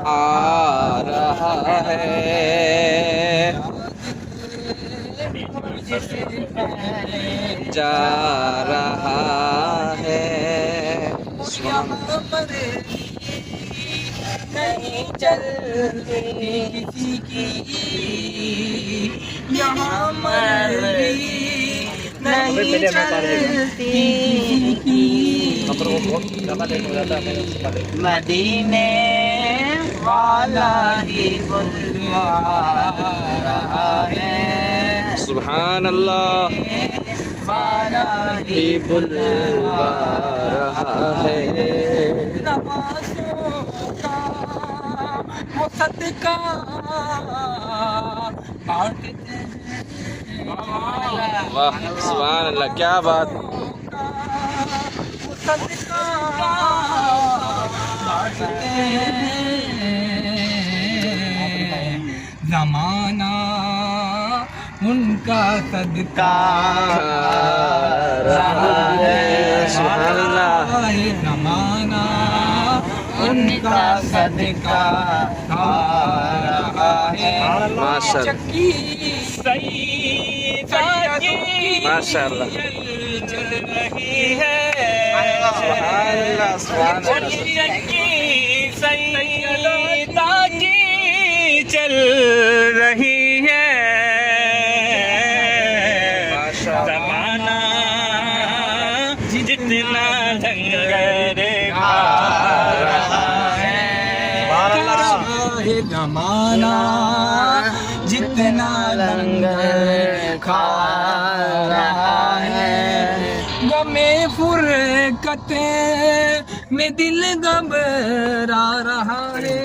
آ رہا ہے جا رہا ہے نہیں چلتی کسی کی یہاں مرضی نہیں چلتی کی مدینے والا ہی بلوا رہا ہے سبحان اللہ والا ہی بلوا رہا ہے نمازوں کا وہ صدقہ بانٹتے ہیں واہ سبحان اللہ کیا بات وہ صدقہ بانٹتے ہیں زمانہ ان کا صدقہ رہا ہے سبحان اللہ زمانہ ان کا صدقہ کھا رہا ہے ماشاء اللہ چکی سیدہ کی ماشاء اللہ چل رہی ہے سبحان اللہ سبحان اللہ چکی سیدہ کی چل رہی ہے زمانہ جتنا لنگر کھا رہا ہے زمانہ جتنا لنگر کھا رہا ہے غم فرقت میں دل گھبرا رہا ہے